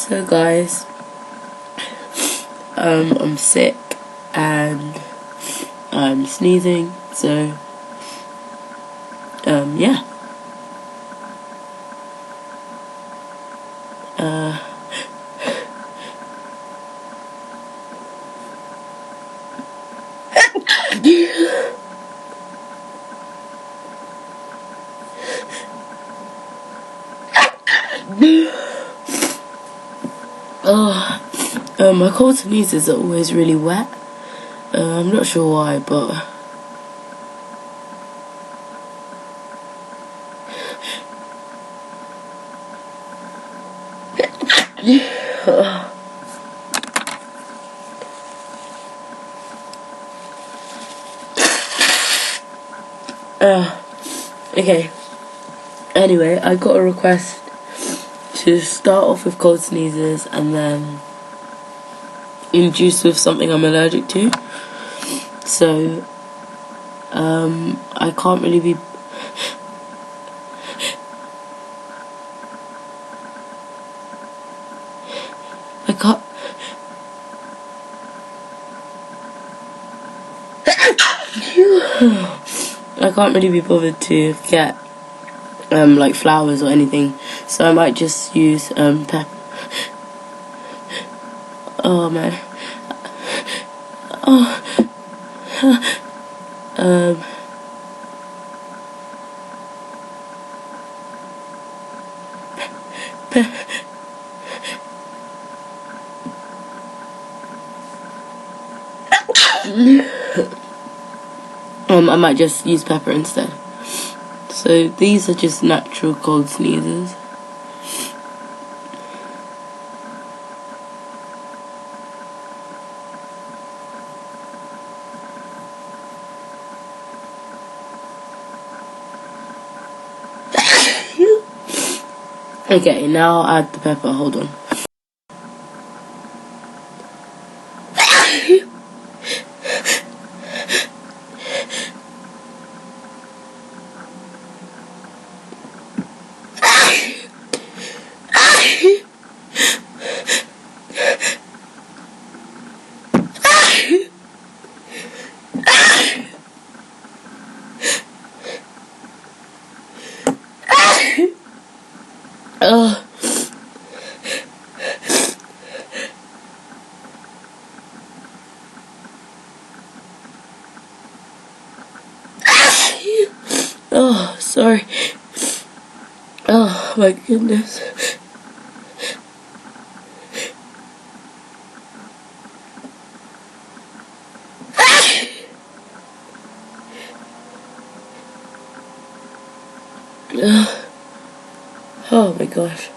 So guys, I'm sick and I'm sneezing, so yeah. My cold sneezes are always really wet. I'm not sure why, but okay. Anyway, I got a request to start off with cold sneezes and then induce with something I'm allergic to. So, I can't really be... I can't really be bothered to get like flowers or anything, so I might just use pepper. Oh man. I might just use pepper instead. So these are just natural cold sneezes. Okay, now I'll add the pepper. Hold on. Oh, sorry. Oh my goodness. Oh my gosh.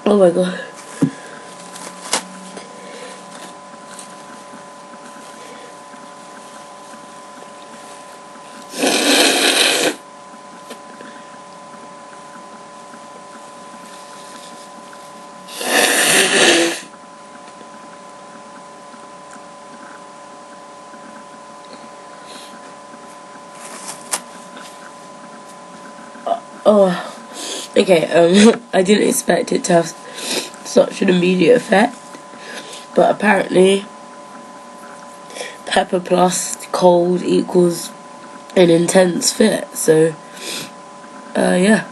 Oh my god. Oh, okay, I didn't expect it to have such an immediate effect, but apparently pepper plus cold equals an intense fit, so, yeah.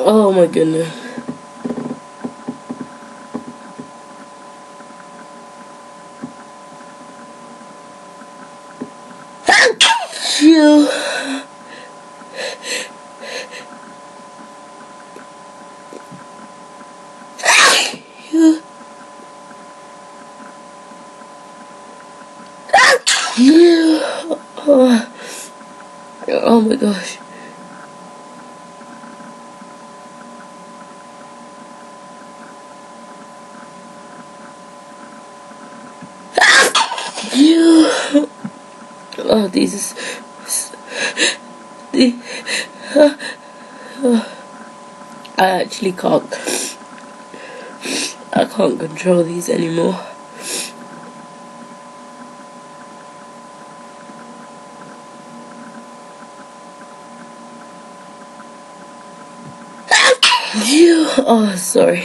Oh my goodness. Oh my gosh. Oh, these is... I actually can't. I can't control these anymore. Oh, sorry.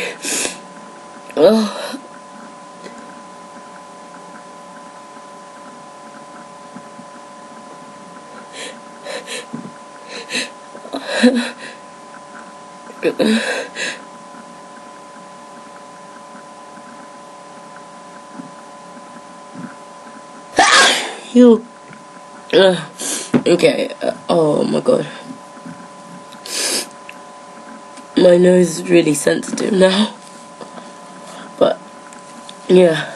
Oh. You. Okay. Oh my god. My nose is really sensitive now. But yeah.